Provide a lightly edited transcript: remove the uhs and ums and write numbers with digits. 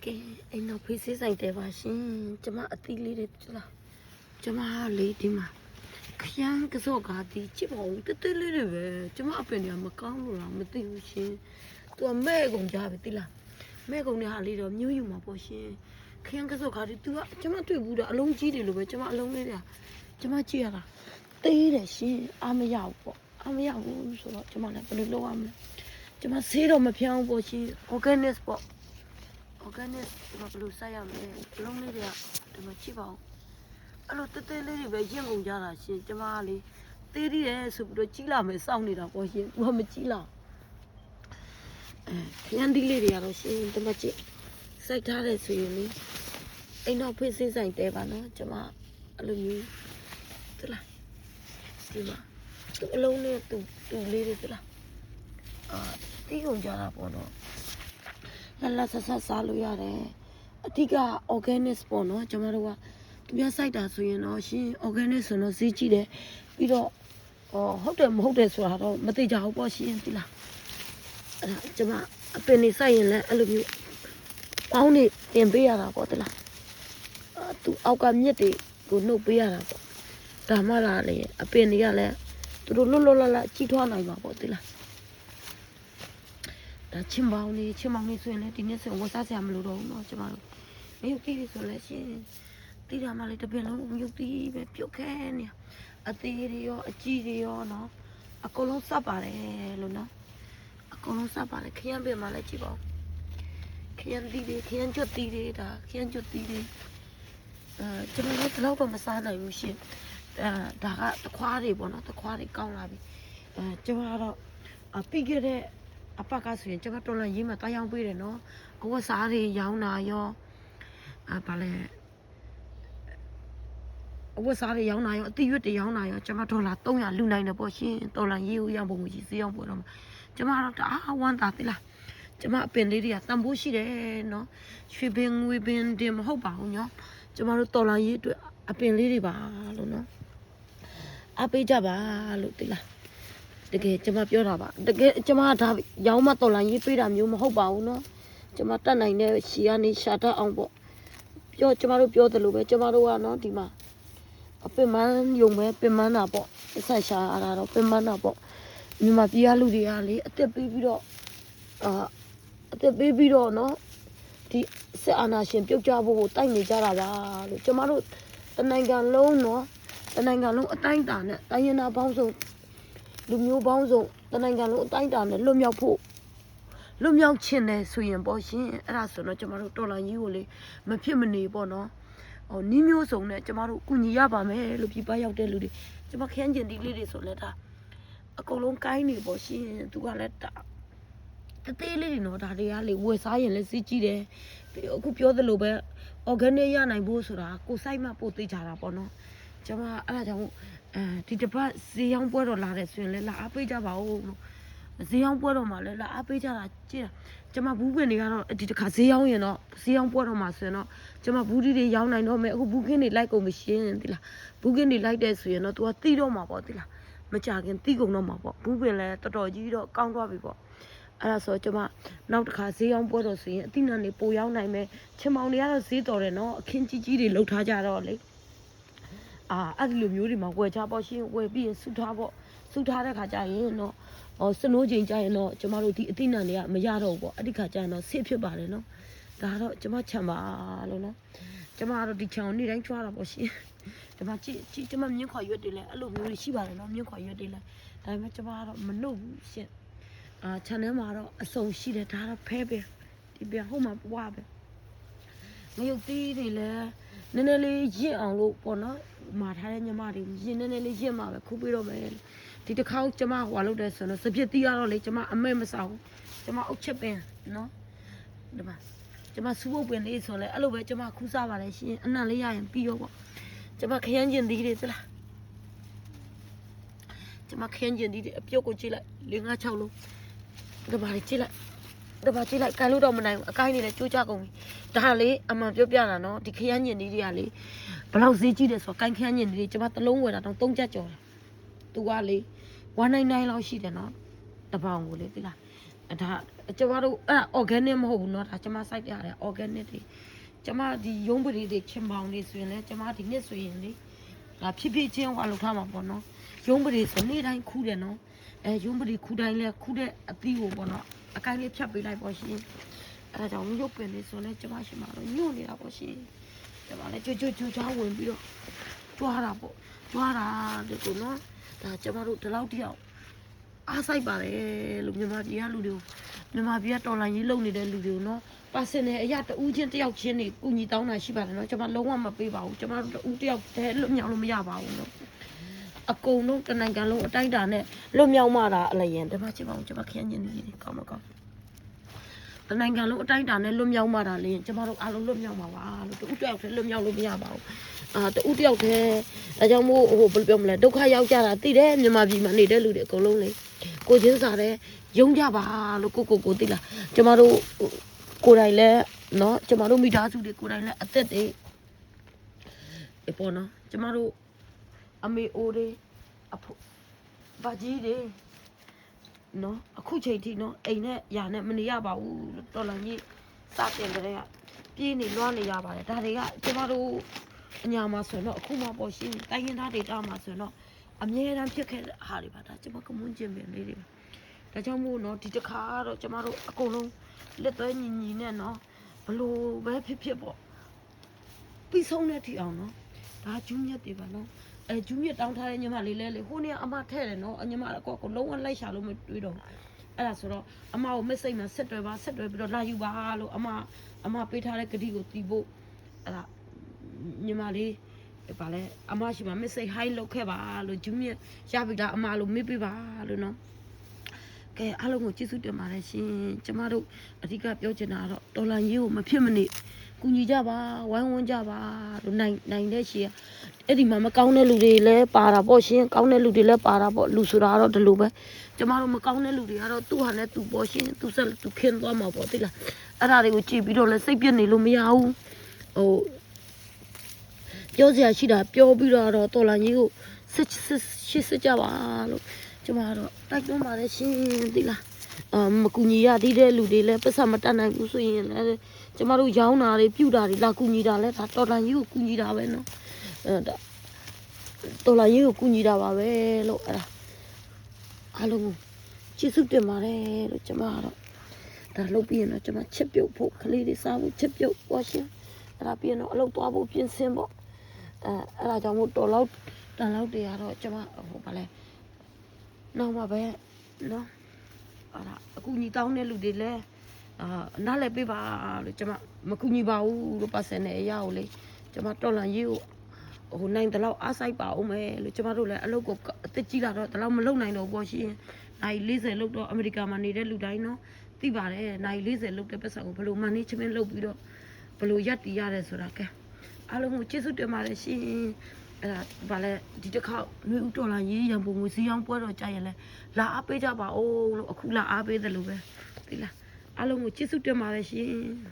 အိမ်နောက်ဖေးဆေးဆိုင်တယ်ပါရှင်ကျမအသီးလေးတွေလားကျမလေးဒီမှာခရမ်းကစော့ကားဒီချစ်ပါဦးတသေးလေးတွေပဲကျမအပင်တွေကမကောင်းလို့လားမသိဘူးရှင်သူကမဲ့ကုန်ကြပြီတိလားမဲ့ကုန်တဲ့ဟာလေးတော့မျိုးယူမှာပေါ့ရှင်ခရမ်းကစော့ကားဒီသူကကျမတွေ့ဘူးတာအလုံးကြီးတယ်လို့ပဲကျမအလုံးလေးတွေကကျမကြည့်ရတာသေးတယ်ရှင်အားမရဘူးပေါ့အားမရဘူးဆိုတော့ကျမလည်းဘယ်လိုလုပ်ရမလဲကျမဆေးတော့မဖြောင်းဘူးရှင် organic ပေါ့organic ဘယ်လိုစိုက်ရမလဲအလုံးလေးတွေကဒီမှာကြည့်ပါဦးအဲ့လိုတဲလေးတွေပဲရင့်ကုန်ကြတာရှင်ကျမကလေသေးသေးတယ်ဆိုပြီးတော့ကြီးလာမယ်စောင့်နေတာပေါ့ရှင်သူကမကြီးလာခရမ်းဒီလေးတွေကတော့ရှင်ဒီမှာကြည့်စိုက်ထားတယ်ဆိုရင်လေအိမ်တော့ဖေးဆေးဆိုင်တဲပါနော်ကျမအဲ့လိုမျိုးသလားဒီမှာသူအလုံးလေးသူလေးတွေသလားတီးကုန်ကြတာပေါ့နော်လာဆက်စားလို့ရတယ်အဓိက organic ပေါ့နော်ကျမတို့ကသူများစိုက်တာဆိုရင်တော့ရှင် organic ဆိုတော့ဈေးကြီးတယ်ပြီးတော့ဟုတ်တယ်မဟုတ်တယ်ဆိုတာတော့မသိကြဘူးပေါ့ရှင်ဒီလားအဲ့ဒါကျမအပင်နေစိုက်ရင်လည်းအဲ့လိုမျိုးပေါင်းနေတင်ပေးရတာပေါ့ဒီလားသူအောက်ကမြစ်တွေကိုနှုတ်ပေးရတာပေါ့ဒါမှလာလေအပင်တွေကလည်းသူတို့လွတ်လပ်ကြီးထွားနိုင်မှာပေါ့ဒီလားချင်းပေါင်းလေးဆိုရင်လည်းဒီနေ့ဆိုဝတ်စားစရာမလိုတော့ဘူးเนาะကျမတို့မြုပ်တီးဆိုလည်းရှင်တီးတာမှလည်းတပင်လုံးမြုပ်တီးပဲပြုတ်ခဲနေအသေးတွေရောအကြီးတွေရောเนาะအကုန်လုံးစပ်ပါတယ်လို့เนาะအကုန်လုံးစပ်ပါတယ်ခရမ်းပင်မှလည်းကြည့်ပါဦးခရမ်းတီးတွေခရမ်းကျွတ်တီးတွေဒါခရမ်းကျွတ်တီးတွေကျမတို့တော့တော့မစားနိုင်ဘူးရှင်ဒါကတခွားတွေပေါ့เนาะတခွားတွေကောင်းလာပြီကျမကတော့ပြီးခဲ့တဲ့အပတ်ကဆိုရင်ကျမတော်လန်ရေးမှာတားရောင်းပေးတယ်နော်အဝတ်စားတွေရောင်းတာရောဗာလဲအဝတ်စားတွေရောင်းတာရောအသီးရွက်တွေရောင်းတာရောကျမဒေါ်လာ300လူနိုင်တယ်ပေါ့ရှင်တော်လန်ရေးဦးရပုံကြီးစေးအောင်ပို့တော့မှာကျမတော့တအားဝမ်းသာသလားကျမအပင်လေးတွေကတန်ဖိုးရှိတယ်နော်ရွှေပင်ငွေပင်တင်မဟုတ်ပါဘူးနော်ကျမတို့တော်လန်ရေးအတွက်အပင်လေးတွေပါလို့နော်အပေးကြပါလို့သလားတကယ်ကျမပြောတာပါတကယ်ကျမဒါရောင်းမတော်လာရေးပေးတာမျိုးမဟုတ်ပါဘူးเนาะကျမတတ်နိုင်တဲ့ရှီကနေရှာတတ်အောင်ပေါ့ကျမတို့ပြောတယ်လို့ပဲကျမတို့ကเนาะဒီမှာအပင်မန်းယုံပဲပင်မန်းတာပေါ့အဆက်ရှာရတာတော့ပင်မန်းတာပေါ့မြန်မာပြည်ကလူတွေကလေအသက်ပေးပြီးတော့เนาะဒီစစ်အာဏာရှင်ပြုတ်ကျဖို့ကိုတိုက်နေကြတာပါလို့ကျမတို့တနိုင်ငံလုံးเนาะတနိုင်ငံလုံးအတိုင်းအတာနဲ့တိုင်းရင်းသားပေါင်းစုံလူမျိုးပေါင်းစုံတနိုင်ငံလုံးအတိုင်းအတာနဲ့လွတ်မြောက်ချင်တယ်ဆိုရင်ပေါ့ရှင်အဲ့ဒါဆိုတော့ကျမတို့တော်လိုင်းကြီးကိုလေမဖြစ်မနေပေါ့နော်နီးမျိုးစုံနဲ့ကျမတို့ကုညီရပါမယ်လို့ပြပရောက်တဲ့လူတွေကျမခရမ်းကျင်ဒီလေးတွေဆိုလဲဒါအကုန်လုံးကိုင်းနေပေါ့ရှင်သူကလည်းတသေးလေးတွေနော်ဒါတွေကလေဝယ်စားရင်လည်းစီးကြည့်တယ်ပြီးအခုပြောသလိုပဲ organic ရနိုင်ဖို့ဆိုတာကိုစိုက်မှပို့သေးကြတာပေါ့နော်ကျမအဲ့ဒါကြောင့်ဒီတစ်ပတ်ဈေးရောင်းပွဲတော်လာတယ်ဆိုရင်လည်းလာအားပေးကြပါဦးလို့ဈေးရောင်းပွဲတော်မှာလည်းလာအားပေးကြတာကြည့်တာကျမဘူးပင်တွေကတော့ဒီတစ်ခါဈေးရောင်းရင်တော့ဈေးရောင်းပွဲတော်မှာဆိုရင်တော့ကျမဘူးတွေရောင်းနိုင်တော့မယ်အခုဘူးကင်းတွေလိုက်ကုန်မရှင်းသီလားဘူးကင်းတွေလိုက်တဲ့ဆိုရင်တော့ तू ကတီးတော့မှာပေါ့သီလားမကြခင်တီးကုန်တော့မှာပေါ့ဘူးပင်လည်းတော်တော်ကြီးတော့ကောင်းသွားပြီပေါ့အဲ့ဒါဆိုကျမနောက်တစ်ခါဈေးရောင်းပွဲတော်ဆိုရင်အတိနာနေပိုရောင်းနိုင်မယ်ချင်းမောင်တွေကတော့ဈေးတော်တယ်နော်အခင်းကြီးတွေလှုပ်ထားကြတော့လေအဲ့ဒီလိုမျိုးတွေမှာဝယ်ချပေါ့ရှင်ဝယ်ပြီးရင်စုထားပေါ့စုထားတဲ့ခါကျရင်တော့စနိုးချိန်ကျရင်တော့ကျမတို့ဒီအသိဉာဏ်တွေကမရတော့ဘူးပေါ့အဲ့ဒီခါကျရင်တော့ဆေးဖြစ်ပါတယ်နော်ဒါကတော့ကျမချမ်းပါလို့နော်ကျမကတော့ဒီချံကိုနေ့တိုင်းချွားတာပေါ့ရှင်ကျမကြည့်ကျမမြင်းခွာရွက်တွေလည်းအဲ့လိုမျိုးတွေရှိပါတယ်နော်မြင်းခွာရွက်တွေလည်းဒါပေမဲ့ကျမကတော့မနှုတ်ဘူးရှင်ခြံထဲမှာတော့အစုံရှိတယ်ဒါတော့ဖဲပဲဒီပြန်ဟိုမှာပွားပဲမယုတ်သေးတွေလည်းနည်းနည်းလေးရင့်အောင်လို့ပေါ့နော်မာထားတဲ့ညီမတွေရင်နည်းနည်းလေးရင့်မှာပဲခုပြီးတော့မယ်ဒီတစ်ခါကျမဟွာလုပ်တယ်ဆိုတော့စပြစ်တီးရတော့လေကျမအမဲမစားဘူးကျမအုတ်ချက်ပင်နော်ဒီမှာကျမစူးပုတ်ပင်လေးဆိုလဲအဲ့လိုပဲကျမခူးစားပါလေရှင်အနံ့လေးရရင်ပြီးရောပေါ့ကျမခရမ်းကျင်သီးတွေသလားကျမခရမ်းကျင်သီးတွေအပြုတ်ကိုကြည့်လိုက်5-6လုံးဒီမှာကြည့်လိုက်ကန်လို့တော့မနိုင်ဘူးအကိုင်းနေလဲကြိုးကြကုန်ပြီဒါလေအမှန်ပြောပြတာနော်ဒီခရမ်းညင်တွေကလေဘလောက်ဈေးကြီးတယ်ဆိုတော့ကိုင်းခရမ်းညင်တွေကျမတစ်လုံးဝယ်တာတော့3ကျပ်ကျော်တယ်သူကလေ199လောက်ရှိတယ်နော်တပေါင်ကိုလေသိလား ဒါကျမတို့အဲ့ organic မဟုတ်ဘူးเนาะဒါကျမစိုက်ပြရတယ် organic တွေကျမဒီရုံးပရိတွေချင်းပေါင်တွေဆိုရင်လည်းကျမဒီနှစ်ဆိုရင်လေဒါဖြစ်ဖြစ်ချင်းဟွာလောက်ထားမှာပေါ့နော်ရုံးပရိဆိုနေ့တိုင်းခူးတယ်နော်ရုံးပရိခူးတိုင်းလဲခူးတဲ့အသီးကိုပေါ့နော်အကိုင်းလေးဖြတ်ပေးလိုက်ပေါ့ရှင်အဲ့ဒါကြောင့်ရုပ်ပင်လေးဆိုလဲကျမရှိမှာတော့ညွန့်နေတာပေါ့ရှင်ကျမလည်းကြွချားဝင်ပြီးတော့ကြွားတာပေါ့ကြွားတာဒီကိုနော်ဒါကျမတို့ဒီလောက်တယောက်အားဆိုင်ပါတယ်လို့မြန်မာပြည်ကလူတွေမြန်မာပြည်ကတော်လိုင်းကြီးလုံနေတဲ့လူတွေနော်ပါစင်နယ်အရာတူးချင်းတယောက်ချင်းနေကုညီတောင်းတာရှိပါတယ်နော်ကျမလုံးဝမပေးပါဘူးကျမတို့တူးတယောက်တည်းလွတ်မြောက်လို့မရပါဘူးနော်အကုန်လုံးတနိုင်ငံလုံးအတိုင်းတာနဲ့လွတ်မြောက်မှတာအလျင်ဒီမှာကျမခင်းညင်းနေတယ်ကောင်းမကောင်းတနိုင်ငံလုံးအတိုင်းတာနဲ့လွတ်မြောက်မှတာလေကျမတို့အားလုံးလွတ်မြောက်မှာပါလို့တူးတယောက်တည်းလွတ်မြောက်လို့မရပါဘူးတူးတယောက်တည်းဒါကြောင့်မို့ဟိုဘယ်လိုပြောမလဲဒုက္ခရောက်ကြတာသိတယ်မြန်မာပြည်မှာနေတဲ့လူတွေအကုန်လုံးလေကိုချင်းစားတဲ့ယုံကြပါလို့ကိုသိလားကျမတို့ကိုယ်တိုင်လဲနော်ကျမတို့မိသားစုတွေကိုယ်တိုင်လဲအသက်တွေပေါ့နော်ကျမတို့အမေအိုတွေအဖို့ဗကြီးတွေနော်အခုချိန်ထိနော်အိမ်နဲ့ယာနဲ့မနေရပါဘူးတော်လည်းကြီးစတင်ကြတဲ့ကပြေးနေလွှမ်းနေရပါတယ်ဒါတွေကကျမတို့အညာမှာဆိုတော့အခုမှပေါ်ရှင်းတိုင်းရင်းသားဒေသမှာဆိုတော့အမြဲတမ်းဖြစ်ခဲ့တဲ့အားတွေပါဒါကျမကမွန်းကျင်ပင်လေးတွေဒါကြောင့်မို့နော်ဒီတစ်ခါတော့ကျမတို့အကုန်လုံးလက်သွဲညီနဲ့နော်ဘလို့ပဲဖြစ်ပေါ့ပြီးဆုံးတဲ့ထီအောင်နော်ဒါဂျူးမြက်တွေပါနော်ဂျူးမြက်တောင်းထားတဲ့ညီမလေးလဲလေဟိုနေ့အမထဲ့တယ်နော်ညီမအကောလုံးဝလိုက်ရှာလို့မတွေးတော့အဲ့ဒါဆိုတော့အမကိုမက်ဆေ့မှာဆက်တွဲပြီးတော့လာယူပါလို့အမပေးထားတဲ့ဂတိကိုတီးဖို့အဲ့ဒါညီမလေးဗာလဲအမရှိမှာမက်ဆေ့ဟိုင်းလုပ်ခဲ့ပါလို့ဂျူးမြက်ရပြီလားအမလို့မေးပေးပါလို့နော်ကဲအားလုံးကိုကျေးဇူးတင်ပါတယ်ရှင်ကျမတို့အဓိကပြောချင်တာကတော့တော်လန်ကြီးကိုမဖြစ်မနေကူညီကြပါဝိုင်းဝန်းကြပါလို့နိုင်တဲ့ရှင်အဲ့ဒီမှာမကောင်းတဲ့လူတွေလည်းပါတာပေါ့ရှင်ကောင်းတဲ့လူတွေလည်းပါတာပေါ့လူဆိုတာကတော့ဒီလိုပဲကျမတို့မကောင်းတဲ့လူတွေကတော့သူ့ဟာနဲ့သူ့ပေါ့ရှင်သူဆက်သူခင်းသွားမှာပေါ့သိလားအဲ့ဒါတွေကိုကြည့်ပြီးတော့လည်းစိတ်ပြည့်နေလို့မရဘူးဟိုပြောစရာရှိတာပြောပြီးတော့တော်လန်ကြီးကိုစစ်ကြပါလို့ကျမကတော့တိုက်တွန်းပါတယ်ရှင်သိလားမကူညီရသေးတဲ့လူတွေလည်းပတ်စံမတတ်နိုင်ဘူးဆိုရင်လည်းကျမတို့ရောင်းတာတွေပြုတာတွေလာကူညီတာလဲဒါတော်လန်ကြီးကိုကူညီတာပဲနော်တော်လာရေးကိုကူညီတာပါပဲလို့အဲ့ဒါအားလုံးကိုကျေးဇူးတင်ပါတယ်လို့ကျမကတော့ဒါလုပ်ပြီးရင်တော့ကျမချက်ပြုတ်ဖို့ကလေးတွေစားဖို့ချက်ပြုတ်ပေါ့ရှင်အဲ့ဒါပြီးရင်တော့အလုပ်သွားဖို့ပြင်ဆင်ပေါ့အဲ့ဒါကြောင့်မို့တန်လောက်တွေကတော့ကျမဟိုဗာလဲနောက်မှပဲနော်အဲ့ဒါအကူညီတောင်းတဲ့လူတွေလည်းနားလည်ပေးပါလို့ကျမမကူညီပါဘူးလို့ပတ်စံနေအရာကိုလေကျမတော်လန်ရေးကိုဟိုနိုင်တလောက်အားဆိုင်ပါအောင်မယ်လို့ကျမတို့လည်းအလုပ်ကိုအသက်ကြီးလာတော့တလောက်မလုပ်နိုင်တော့ဘူးရှင်နိုင်40လောက်တော့အမေရိကန်မှာနေတဲ့လူတိုင်းနော်သိပါတယ်နိုင်40လောက်တဲ့ပတ်စံကိုဘယ်လို management လုပ်ပြီးတော့ဘယ်လိုရပ်တည်ရတယ်ဆိုတာကဲအားလုံးကိုကျေးဇူးတင်ပါတယ်ရှင်အဲ့ဒါဗာလဲဒီတစ်ခါຫນွေဦးတော်လာရေးရံပုံငွေစီးအောင်ပွဲတော်ကြရင်လဲလာအားပေးကြပါဦးလို့အခုလာအားပေးတယ်လို့ပဲသိလားအားလုံးကိုကျေးဇူးတင်ပါတယ်ရှင်